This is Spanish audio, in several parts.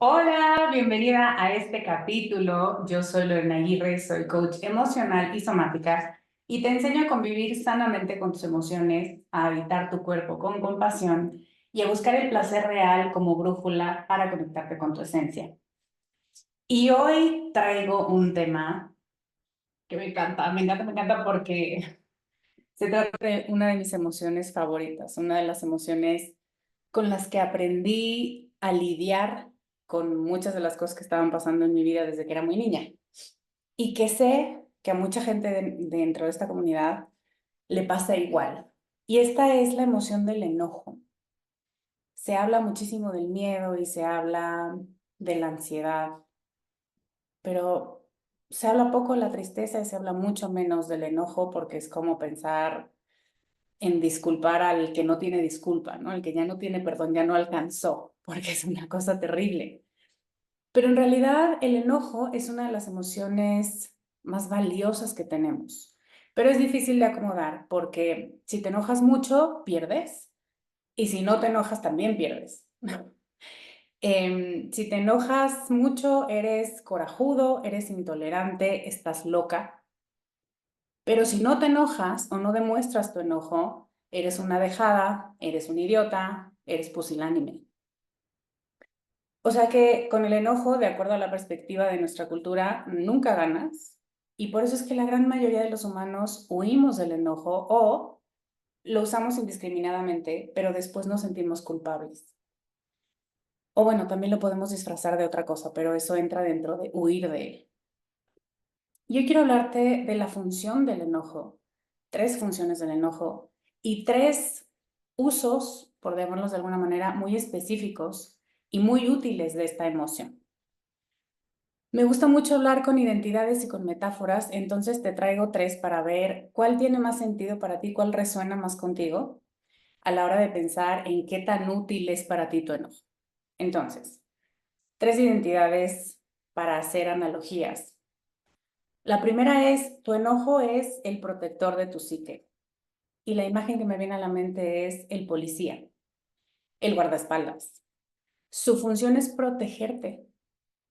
Hola, bienvenida a este capítulo. Yo soy Lorena Aguirre, soy coach emocional y somática y te enseño a convivir sanamente con tus emociones, a habitar tu cuerpo con compasión y a buscar el placer real como brújula para conectarte con tu esencia. Y hoy traigo un tema que me encanta porque se trata de una de mis emociones favoritas, una de las emociones con las que aprendí a lidiar con muchas de las cosas que estaban pasando en mi vida desde que era muy niña. Y que sé que a mucha gente dentro de esta comunidad le pasa igual. Y esta es la emoción del enojo. Se habla muchísimo del miedo y se habla de la ansiedad, pero se habla poco de la tristeza y se habla mucho menos del enojo porque es como pensar en disculpar al que no tiene disculpa, ¿no? El que ya no tiene perdón, ya no alcanzó, porque es una cosa terrible. Pero en realidad el enojo es una de las emociones más valiosas que tenemos. Pero es difícil de acomodar porque si te enojas mucho, pierdes. Y si no te enojas, también pierdes. Si te enojas mucho, eres corajudo, eres intolerante, estás loca. Pero si no te enojas o no demuestras tu enojo, eres una dejada, eres un idiota, eres pusilánime. O sea que con el enojo, de acuerdo a la perspectiva de nuestra cultura, nunca ganas. Y por eso es que la gran mayoría de los humanos huimos del enojo o lo usamos indiscriminadamente, pero después nos sentimos culpables. O bueno, también lo podemos disfrazar de otra cosa, pero eso entra dentro de huir de él. Yo quiero hablarte de la función del enojo, tres funciones del enojo y tres usos, por llamarlos de alguna manera, muy específicos y muy útiles de esta emoción. Me gusta mucho hablar con identidades y con metáforas, entonces te traigo tres para ver cuál tiene más sentido para ti, cuál resuena más contigo a la hora de pensar en qué tan útil es para ti tu enojo. Entonces, tres identidades para hacer analogías. La primera es, tu enojo es el protector de tu psique. Y la imagen que me viene a la mente es el policía, el guardaespaldas. Su función es protegerte,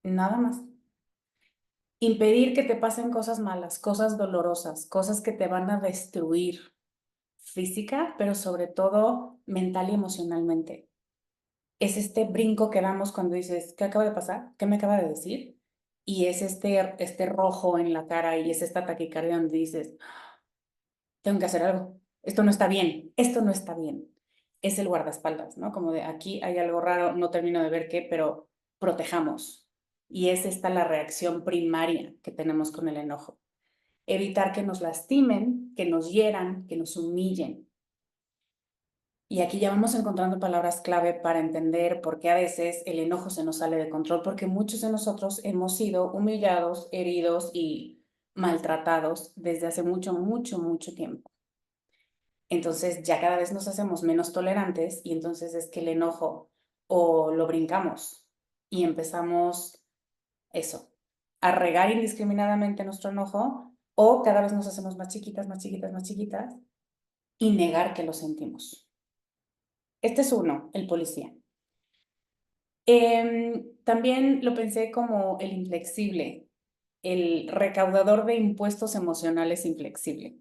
nada más. Impedir que te pasen cosas malas, cosas dolorosas, cosas que te van a destruir física, pero sobre todo mental y emocionalmente. Es este brinco que damos cuando dices, ¿qué acaba de pasar? ¿Qué me acaba de decir? Y es este rojo en la cara y es esta taquicardia donde dices, tengo que hacer algo, esto no está bien, esto no está bien. Es el guardaespaldas, ¿no? Como de aquí hay algo raro, no termino de ver qué, pero protejamos. Y es esta la reacción primaria que tenemos con el enojo. Evitar que nos lastimen, que nos hieran, que nos humillen. Y aquí ya vamos encontrando palabras clave para entender por qué a veces el enojo se nos sale de control, porque muchos de nosotros hemos sido humillados, heridos y maltratados desde hace mucho, mucho, mucho tiempo. Entonces ya cada vez nos hacemos menos tolerantes y entonces es que el enojo o lo brincamos y empezamos eso, a regar indiscriminadamente nuestro enojo o cada vez nos hacemos más chiquitas, más chiquitas, más chiquitas y negar que lo sentimos. Este es uno, el policía. También lo pensé como el inflexible, el recaudador de impuestos emocionales inflexible.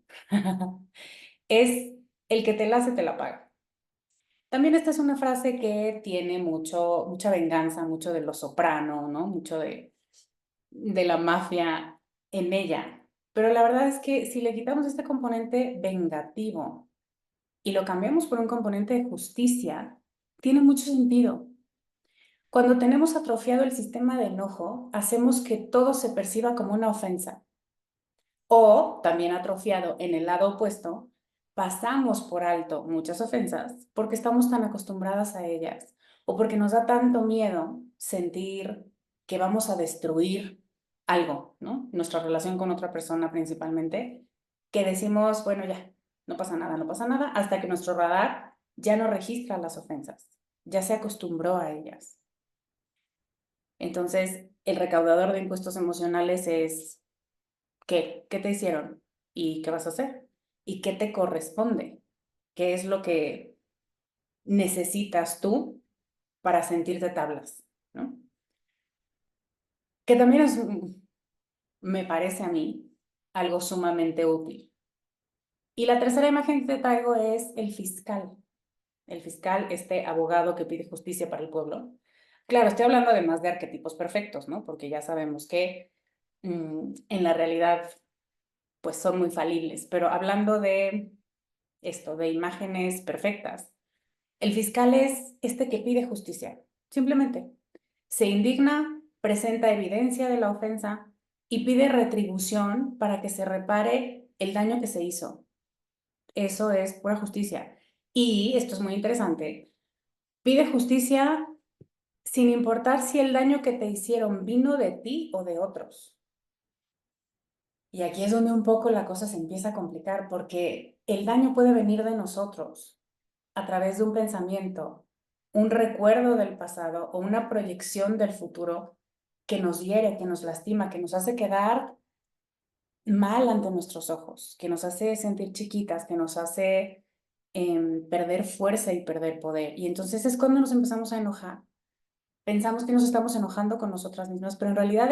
Es el que te la hace, te la paga. También esta es una frase que tiene mucha venganza, mucho de lo soprano, ¿no? Mucho de la mafia en ella. Pero la verdad es que si le quitamos este componente vengativo y lo cambiamos por un componente de justicia, tiene mucho sentido. Cuando tenemos atrofiado el sistema de enojo, hacemos que todo se perciba como una ofensa. O, también atrofiado en el lado opuesto, pasamos por alto muchas ofensas porque estamos tan acostumbradas a ellas o porque nos da tanto miedo sentir que vamos a destruir algo, ¿no? Nuestra relación con otra persona principalmente, que decimos, bueno, ya, no pasa nada, hasta que nuestro radar ya no registra las ofensas, ya se acostumbró a ellas. Entonces, el recaudador de impuestos emocionales es, ¿qué? ¿Qué te hicieron? ¿Y qué vas a hacer? ¿Y qué te corresponde? ¿Qué es lo que necesitas tú para sentirte tablas? ¿No? que también es, me parece a mí, algo sumamente útil. Y la tercera imagen que te traigo es el fiscal. El fiscal, este abogado que pide justicia para el pueblo. Claro, estoy hablando además de arquetipos perfectos, ¿no? Porque ya sabemos que en la realidad pues son muy falibles, pero hablando de esto, de imágenes perfectas, el fiscal es este que pide justicia, simplemente. Se indigna, presenta evidencia de la ofensa y pide retribución para que se repare el daño que se hizo. Eso es pura justicia. Y esto es muy interesante, pide justicia sin importar si el daño que te hicieron vino de ti o de otros. Y aquí es donde un poco la cosa se empieza a complicar, porque el daño puede venir de nosotros a través de un pensamiento, un recuerdo del pasado o una proyección del futuro que nos hiere, que nos lastima, que nos hace quedar mal ante nuestros ojos, que nos hace sentir chiquitas, que nos hace perder fuerza y perder poder. Y entonces es cuando nos empezamos a enojar. Pensamos que nos estamos enojando con nosotras mismas, pero en realidad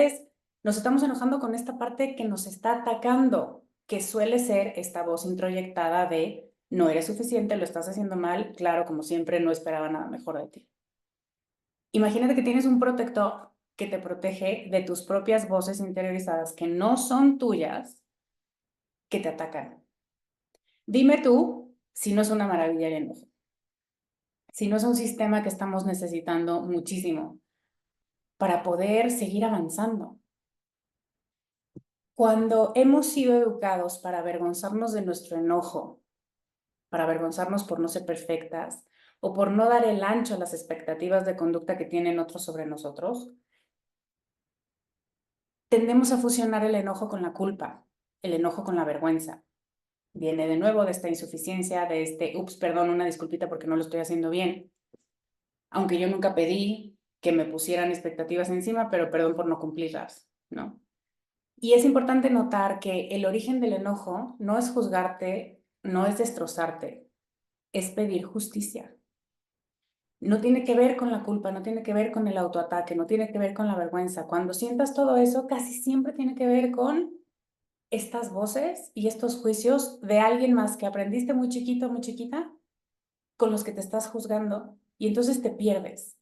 nos estamos enojando con esta parte que nos está atacando, que suele ser esta voz introyectada de no eres suficiente, lo estás haciendo mal, claro, como siempre, no esperaba nada mejor de ti. Imagínate que tienes un protector que te protege de tus propias voces interiorizadas que no son tuyas, que te atacan. Dime tú si no es una maravilla el enojo, si no es un sistema que estamos necesitando muchísimo para poder seguir avanzando. Cuando hemos sido educados para avergonzarnos de nuestro enojo, para avergonzarnos por no ser perfectas o por no dar el ancho a las expectativas de conducta que tienen otros sobre nosotros, tendemos a fusionar el enojo con la culpa, el enojo con la vergüenza. Viene de nuevo de esta insuficiencia, de este, ups, perdón, una disculpita porque no lo estoy haciendo bien, aunque yo nunca pedí que me pusieran expectativas encima, pero perdón por no cumplirlas, ¿no? Y es importante notar que el origen del enojo no es juzgarte, no es destrozarte, es pedir justicia. No tiene que ver con la culpa, no tiene que ver con el autoataque, no tiene que ver con la vergüenza. Cuando sientas todo eso, casi siempre tiene que ver con estas voces y estos juicios de alguien más que aprendiste muy chiquito, muy chiquita, con los que te estás juzgando y entonces te pierdes.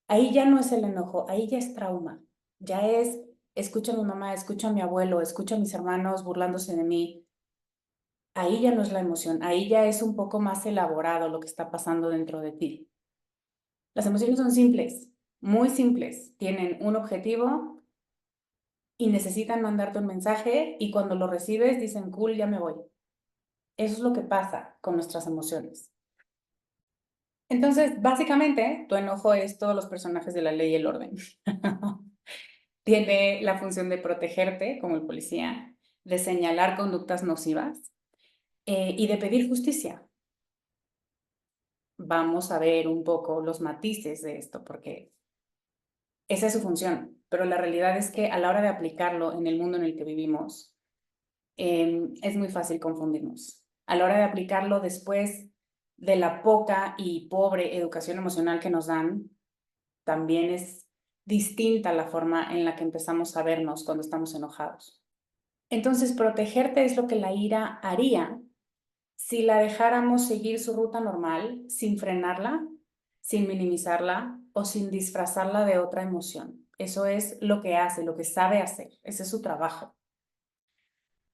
Ahí ya no es el enojo, ahí ya es trauma, ya es, escucho a mi mamá, escucho a mi abuelo, escucho a mis hermanos burlándose de mí. Ahí ya no es la emoción, ahí ya es un poco más elaborado lo que está pasando dentro de ti. Las emociones son simples, muy simples, tienen un objetivo y necesitan mandarte un mensaje y cuando lo recibes dicen, cool, ya me voy. Eso es lo que pasa con nuestras emociones. Entonces, básicamente, tu enojo es todos los personajes de la ley y el orden. Tiene la función de protegerte, como el policía, de señalar conductas nocivas y de pedir justicia. Vamos a ver un poco los matices de esto, porque esa es su función, pero la realidad es que a la hora de aplicarlo en el mundo en el que vivimos, es muy fácil confundirnos. A la hora de aplicarlo después de la poca y pobre educación emocional que nos dan, también es distinta la forma en la que empezamos a vernos cuando estamos enojados. Entonces, protegerte es lo que la ira haría si la dejáramos seguir su ruta normal, sin frenarla, sin minimizarla o sin disfrazarla de otra emoción. Eso es lo que hace, lo que sabe hacer. Ese es su trabajo.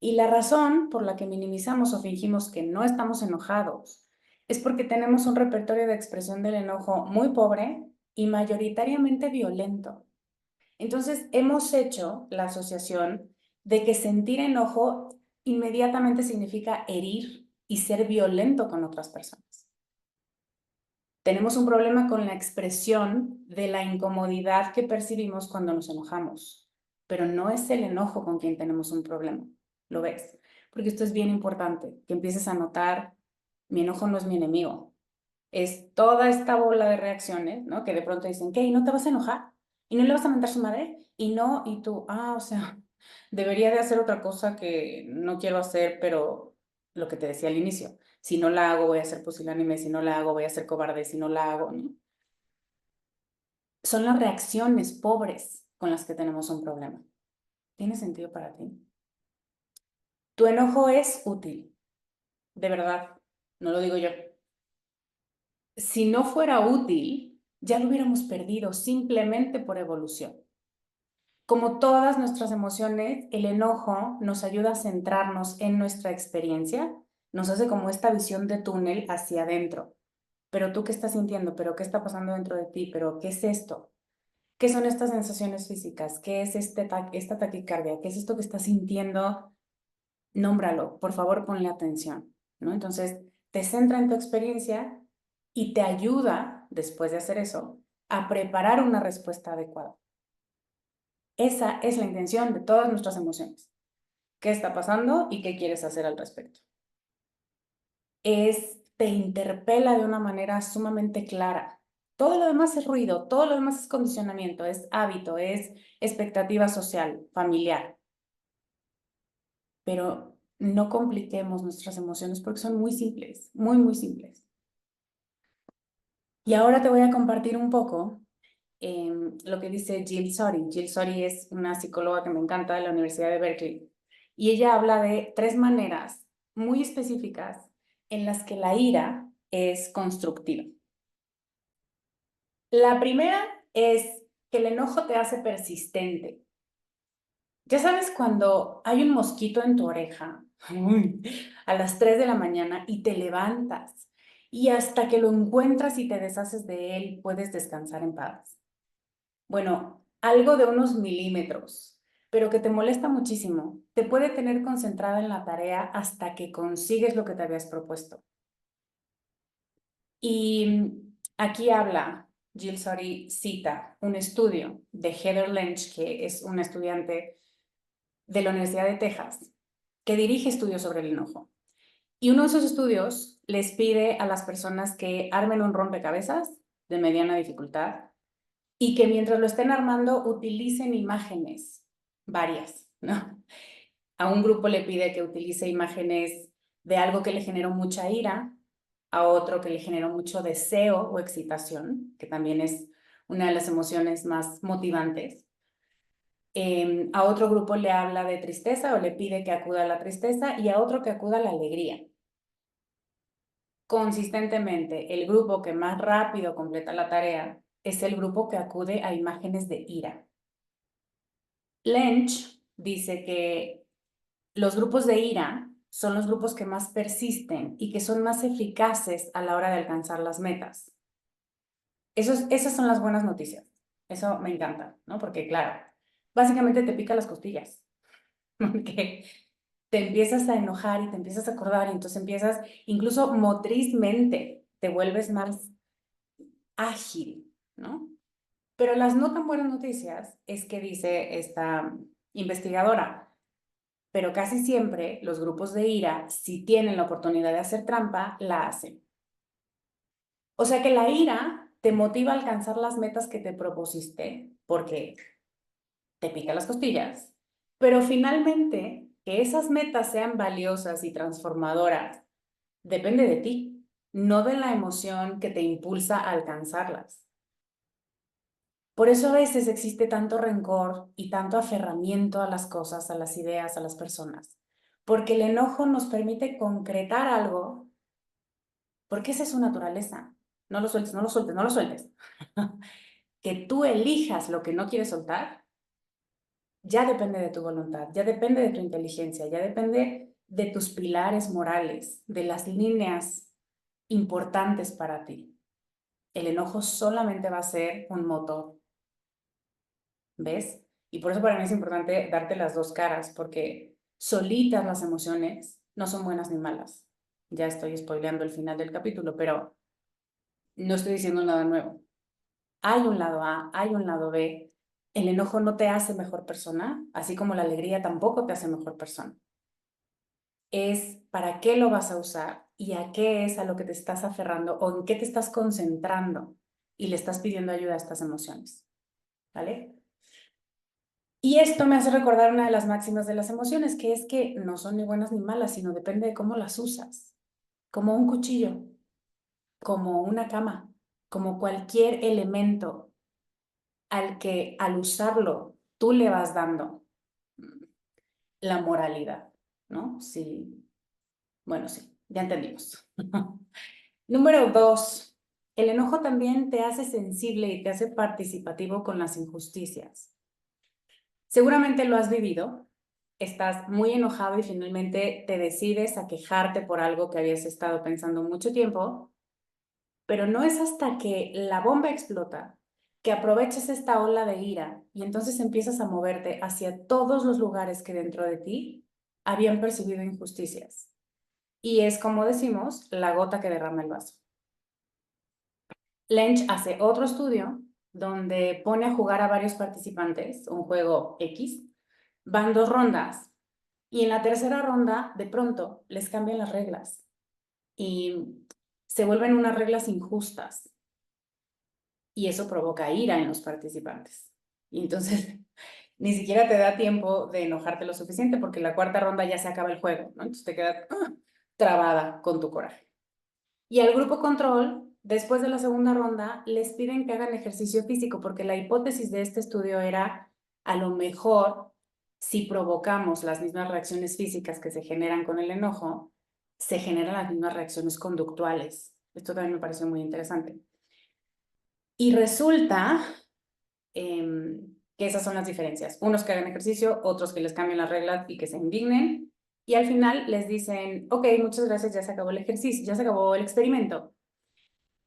Y la razón por la que minimizamos o fingimos que no estamos enojados es porque tenemos un repertorio de expresión del enojo muy pobre y mayoritariamente violento. Entonces, hemos hecho la asociación de que sentir enojo inmediatamente significa herir y ser violento con otras personas. Tenemos un problema con la expresión de la incomodidad que percibimos cuando nos enojamos, pero no es el enojo con quien tenemos un problema, ¿lo ves? Porque esto es bien importante, que empieces a notar, mi enojo no es mi enemigo, es toda esta bola de reacciones, ¿no? Que de pronto dicen, ¿qué? ¿Y no te vas a enojar? ¿Y no le vas a mentar su madre? Y no, y tú, o sea, debería de hacer otra cosa que no quiero hacer, pero lo que te decía al inicio, si no la hago voy a ser pusilánime, si no la hago voy a ser cobarde, si no la hago, ¿no? Son las reacciones pobres con las que tenemos un problema. ¿Tiene sentido para ti? Tu enojo es útil, de verdad, no lo digo yo. Si no fuera útil, ya lo hubiéramos perdido simplemente por evolución. Como todas nuestras emociones, el enojo nos ayuda a centrarnos en nuestra experiencia, nos hace como esta visión de túnel hacia adentro. Pero tú qué estás sintiendo, pero qué está pasando dentro de ti, pero qué es esto, qué son estas sensaciones físicas, qué es esta taquicardia, qué es esto que estás sintiendo, nómbralo, por favor ponle atención, ¿no? Entonces te centra en tu experiencia y te ayuda, después de hacer eso, a preparar una respuesta adecuada. Esa es la intención de todas nuestras emociones. ¿Qué está pasando y qué quieres hacer al respecto? Te interpela de una manera sumamente clara. Todo lo demás es ruido, todo lo demás es condicionamiento, es hábito, es expectativa social, familiar. Pero no compliquemos nuestras emociones porque son muy simples, muy, muy simples. Y ahora te voy a compartir un poco lo que dice Jill Sori. Jill Sori es una psicóloga que me encanta de la Universidad de Berkeley. Y ella habla de 3 maneras muy específicas en las que la ira es constructiva. La primera es que el enojo te hace persistente. Ya sabes cuando hay un mosquito en tu oreja a las 3 de la mañana y te levantas y hasta que lo encuentras y te deshaces de él puedes descansar en paz. Bueno, algo de unos milímetros, pero que te molesta muchísimo, te puede tener concentrada en la tarea hasta que consigues lo que te habías propuesto. Y aquí habla, Jill Sori cita un estudio de Heather Lynch, que es una estudiante de la Universidad de Texas, que dirige estudios sobre el enojo. Y uno de esos estudios les pide a las personas que armen un rompecabezas de mediana dificultad y que mientras lo estén armando utilicen imágenes varias, ¿no? A un grupo le pide que utilice imágenes de algo que le generó mucha ira, a otro que le generó mucho deseo o excitación, que también es una de las emociones más motivantes. A otro grupo le habla de tristeza o le pide que acuda a la tristeza y a otro que acuda a la alegría. Consistentemente, el grupo que más rápido completa la tarea es el grupo que acude a imágenes de ira. Lynch dice que los grupos de ira son los grupos que más persisten y que son más eficaces a la hora de alcanzar las metas. Esas son las buenas noticias. Eso me encanta, ¿no? Porque claro, básicamente te pica las costillas, porque te empiezas a enojar y te empiezas a acordar y entonces empiezas, incluso motrizmente, te vuelves más ágil, ¿no? Pero las no tan buenas noticias es que dice esta investigadora, pero casi siempre los grupos de ira, si tienen la oportunidad de hacer trampa, la hacen. O sea que la ira te motiva a alcanzar las metas que te propusiste porque te pica las costillas, pero finalmente que esas metas sean valiosas y transformadoras depende de ti, no de la emoción que te impulsa a alcanzarlas. Por eso a veces existe tanto rencor y tanto aferramiento a las cosas, a las ideas, a las personas, porque el enojo nos permite concretar algo, porque esa es su naturaleza. No lo sueltes, no lo sueltes, no lo sueltes. Que tú elijas lo que no quieres soltar, ya depende de tu voluntad, ya depende de tu inteligencia, ya depende de tus pilares morales, de las líneas importantes para ti. El enojo solamente va a ser un motor, ¿ves? Y por eso para mí es importante darte las dos caras, porque solitas las emociones no son buenas ni malas. Ya estoy spoileando el final del capítulo, pero no estoy diciendo nada nuevo. Hay un lado A, hay un lado B. El enojo no te hace mejor persona, así como la alegría tampoco te hace mejor persona. Es para qué lo vas a usar y a qué es a lo que te estás aferrando o en qué te estás concentrando y le estás pidiendo ayuda a estas emociones, ¿vale? Y esto me hace recordar una de las máximas de las emociones, que es que no son ni buenas ni malas, sino depende de cómo las usas, como un cuchillo, como una cama, como cualquier elemento. al que al usarlo tú le vas dando la moralidad, ¿no? Sí, bueno, sí, ya entendimos. Número 2, el enojo también te hace sensible y te hace participativo con las injusticias. Seguramente lo has vivido, estás muy enojado y finalmente te decides a quejarte por algo que habías estado pensando mucho tiempo, pero no es hasta que la bomba explota que aprovechas esta ola de ira y entonces empiezas a moverte hacia todos los lugares que dentro de ti habían percibido injusticias. Y es como decimos, la gota que derrama el vaso. Lynch hace otro estudio donde pone a jugar a varios participantes, un juego X, van 2 rondas y en la tercera ronda de pronto les cambian las reglas y se vuelven unas reglas injustas y eso provoca ira en los participantes. Y entonces ni siquiera te da tiempo de enojarte lo suficiente porque la cuarta ronda ya se acaba el juego, ¿no? Entonces te quedas trabada con tu coraje. Y al grupo control, después de la segunda ronda, les piden que hagan ejercicio físico, porque la hipótesis de este estudio era, a lo mejor, si provocamos las mismas reacciones físicas que se generan con el enojo, se generan las mismas reacciones conductuales. Esto también me pareció muy interesante. Y resulta que esas son las diferencias. Unos que hagan ejercicio, otros que les cambien las reglas y que se indignen. Y al final les dicen, ok, muchas gracias, ya se acabó el ejercicio, ya se acabó el experimento.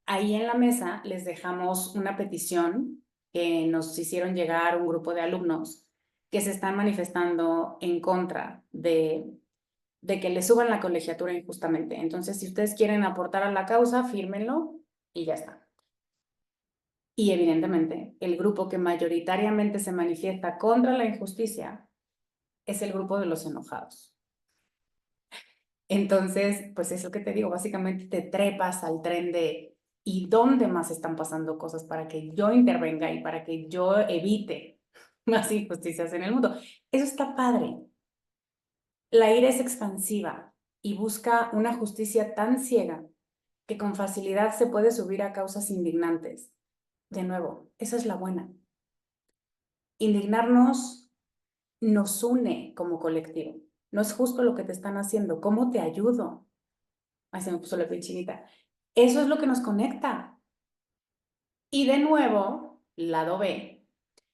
Ahí en la mesa les dejamos una petición que nos hicieron llegar un grupo de alumnos que se están manifestando en contra de que le suban la colegiatura injustamente. Entonces, si ustedes quieren aportar a la causa, fírmenlo y ya está. Y evidentemente, el grupo que mayoritariamente se manifiesta contra la injusticia es el grupo de los enojados. Entonces, pues es lo que te digo, básicamente te trepas al tren de ¿y dónde más están pasando cosas para que yo intervenga y para que yo evite más injusticias en el mundo? Eso está padre. La ira es expansiva y busca una justicia tan ciega que con facilidad se puede subir a causas indignantes. De nuevo, esa es la buena. Indignarnos nos une como colectivo. No es justo lo que te están haciendo. ¿Cómo te ayudo? Ay, se me puso la piel chinita. Eso es lo que nos conecta. Y de nuevo, lado B,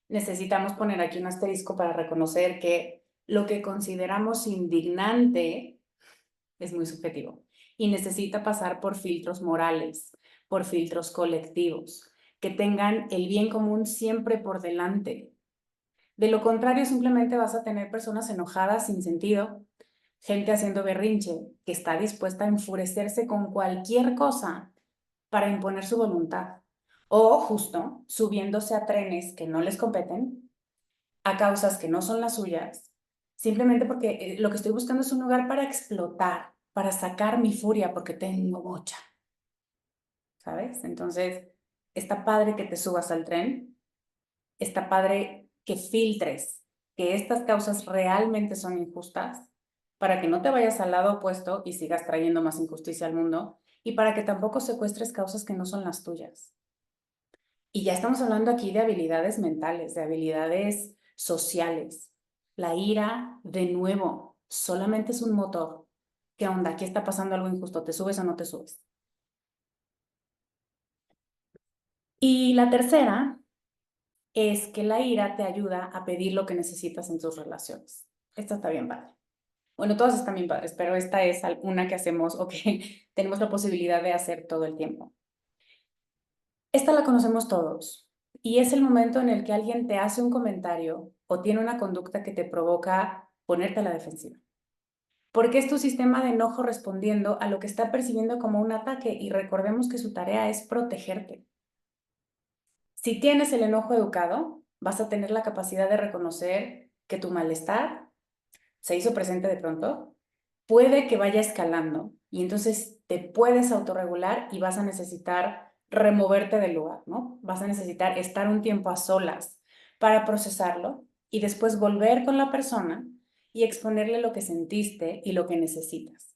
necesitamos poner aquí un asterisco para reconocer que lo que consideramos indignante es muy subjetivo y necesita pasar por filtros morales, por filtros colectivos, que tengan el bien común siempre por delante. De lo contrario, simplemente vas a tener personas enojadas sin sentido, gente haciendo berrinche, que está dispuesta a enfurecerse con cualquier cosa para imponer su voluntad, o justo subiéndose a trenes que no les competen, a causas que no son las suyas, simplemente porque lo que estoy buscando es un lugar para explotar, para sacar mi furia porque tengo bocha, ¿sabes? Entonces, está padre que te subas al tren, está padre que filtres que estas causas realmente son injustas para que no te vayas al lado opuesto y sigas trayendo más injusticia al mundo y para que tampoco secuestres causas que no son las tuyas. Y ya estamos hablando aquí de habilidades mentales, de habilidades sociales. La ira, de nuevo, solamente es un motor. ¿Qué onda? Aquí está pasando algo injusto. ¿Te subes o no te subes? Y la tercera es que la ira te ayuda a pedir lo que necesitas en tus relaciones. Esta está bien padre. Bueno, todas están bien padres, pero esta es una que hacemos o que tenemos la posibilidad de hacer todo el tiempo. Esta la conocemos todos y es el momento en el que alguien te hace un comentario o tiene una conducta que te provoca ponerte a la defensiva. Porque es tu sistema de enojo respondiendo a lo que está percibiendo como un ataque y recordemos que su tarea es protegerte. Si tienes el enojo educado, vas a tener la capacidad de reconocer que tu malestar se hizo presente de pronto, puede que vaya escalando y entonces te puedes autorregular y vas a necesitar removerte del lugar, ¿no? Vas a necesitar estar un tiempo a solas para procesarlo y después volver con la persona y exponerle lo que sentiste y lo que necesitas.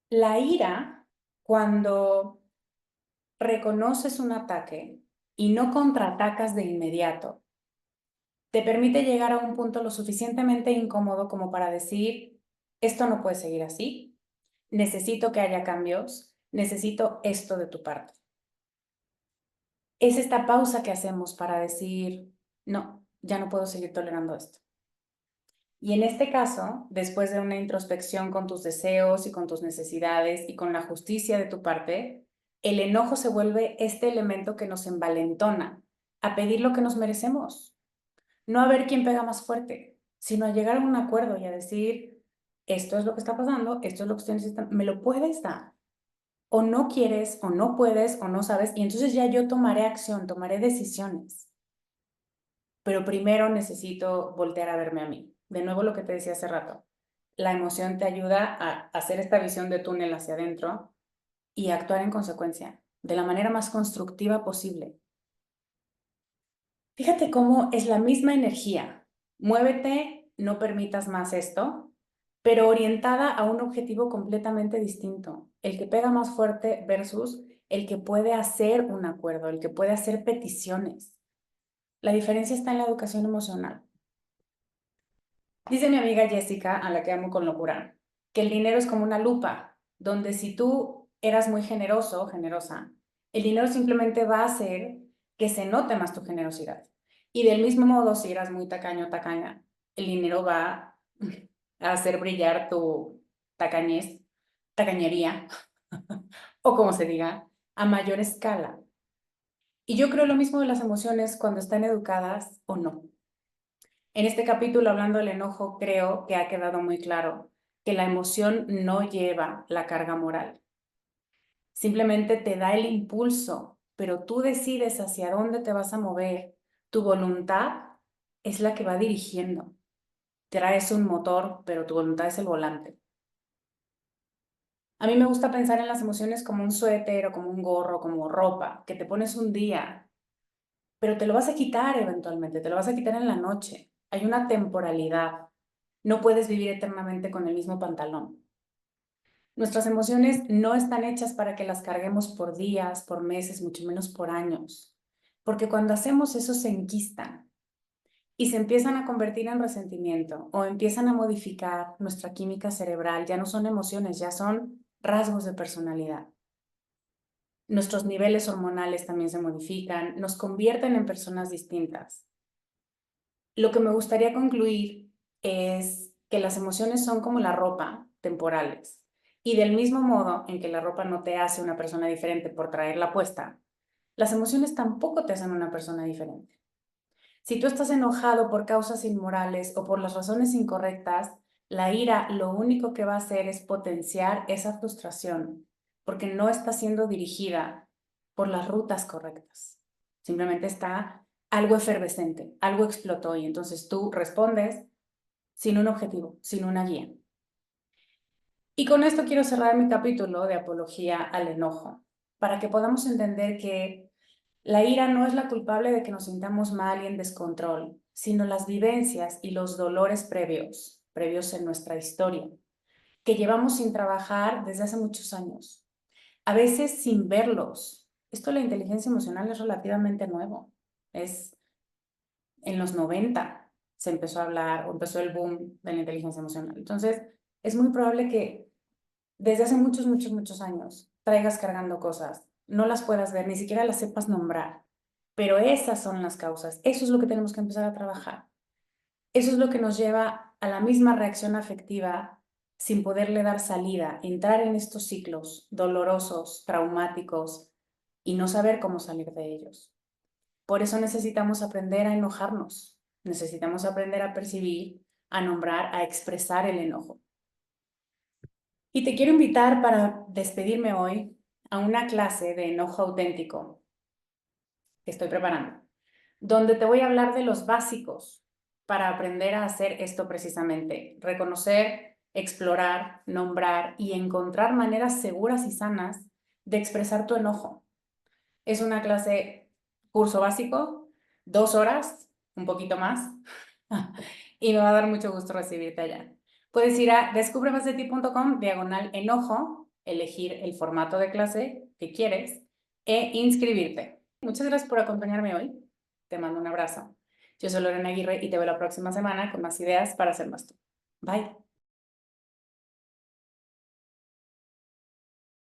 La ira, cuando reconoces un ataque, y no contraatacas de inmediato, te permite llegar a un punto lo suficientemente incómodo como para decir, esto no puede seguir así, necesito que haya cambios, necesito esto de tu parte. Es esta pausa que hacemos para decir, no, ya no puedo seguir tolerando esto. Y en este caso, después de una introspección con tus deseos y con tus necesidades y con la justicia de tu parte, el enojo se vuelve este elemento que nos envalentona a pedir lo que nos merecemos. No a ver quién pega más fuerte, sino a llegar a un acuerdo y a decir, esto es lo que está pasando, esto es lo que estoy necesitando, me lo puedes dar. O no quieres, o no puedes, o no sabes, y entonces ya yo tomaré acción, tomaré decisiones. Pero primero necesito voltear a verme a mí. De nuevo lo que te decía hace rato, la emoción te ayuda a hacer esta visión de túnel hacia adentro y actuar en consecuencia, de la manera más constructiva posible. Fíjate cómo es la misma energía. Muévete, no permitas más esto, pero orientada a un objetivo completamente distinto. El que pega más fuerte versus el que puede hacer un acuerdo, el que puede hacer peticiones. La diferencia está en la educación emocional. Dice mi amiga Jessica, a la que amo con locura, que el dinero es como una lupa, donde si tú eras muy generoso, generosa, el dinero simplemente va a hacer que se note más tu generosidad. Y del mismo modo, si eras muy tacaño, tacaña, el dinero va a hacer brillar tu tacañez, tacañería, o como se diga, a mayor escala. Y yo creo lo mismo de las emociones cuando están educadas o no. En este capítulo, hablando del enojo, creo que ha quedado muy claro que la emoción no lleva la carga moral. Simplemente te da el impulso, pero tú decides hacia dónde te vas a mover. Tu voluntad es la que va dirigiendo. Traes un motor, pero tu voluntad es el volante. A mí me gusta pensar en las emociones como un suéter o como un gorro, como ropa, que te pones un día, pero te lo vas a quitar eventualmente, te lo vas a quitar en la noche. Hay una temporalidad. No puedes vivir eternamente con el mismo pantalón. Nuestras emociones no están hechas para que las carguemos por días, por meses, mucho menos por años. Porque cuando hacemos eso se enquistan y se empiezan a convertir en resentimiento o empiezan a modificar nuestra química cerebral. Ya no son emociones, ya son rasgos de personalidad. Nuestros niveles hormonales también se modifican, nos convierten en personas distintas. Lo que me gustaría concluir es que las emociones son como la ropa, temporales. Y del mismo modo en que la ropa no te hace una persona diferente por traerla puesta, las emociones tampoco te hacen una persona diferente. Si tú estás enojado por causas inmorales o por las razones incorrectas, la ira lo único que va a hacer es potenciar esa frustración, porque no está siendo dirigida por las rutas correctas. Simplemente está algo efervescente, algo explotó y entonces tú respondes sin un objetivo, sin una guía. Y con esto quiero cerrar mi capítulo de apología al enojo, para que podamos entender que la ira no es la culpable de que nos sintamos mal y en descontrol, sino las vivencias y los dolores previos en nuestra historia, que llevamos sin trabajar desde hace muchos años, a veces sin verlos. Esto de la inteligencia emocional es relativamente nuevo. Es en los 90 se empezó a hablar o empezó el boom de la inteligencia emocional. Entonces, es muy probable que desde hace muchos, muchos, muchos años traigas cargando cosas, no las puedas ver, ni siquiera las sepas nombrar, pero esas son las causas, eso es lo que tenemos que empezar a trabajar. Eso es lo que nos lleva a la misma reacción afectiva sin poderle dar salida, entrar en estos ciclos dolorosos, traumáticos y no saber cómo salir de ellos. Por eso necesitamos aprender a enojarnos, necesitamos aprender a percibir, a nombrar, a expresar el enojo. Y te quiero invitar para despedirme hoy a una clase de enojo auténtico que estoy preparando, donde te voy a hablar de los básicos para aprender a hacer esto precisamente, reconocer, explorar, nombrar y encontrar maneras seguras y sanas de expresar tu enojo. Es una clase curso básico, 2 horas, un poquito más, y me va a dar mucho gusto recibirte allá. Puedes ir a descubremasdeti.com/enojo, elegir el formato de clase que quieres e inscribirte. Muchas gracias por acompañarme hoy. Te mando un abrazo. Yo soy Lorena Aguirre y te veo la próxima semana con más ideas para ser más tú. Bye.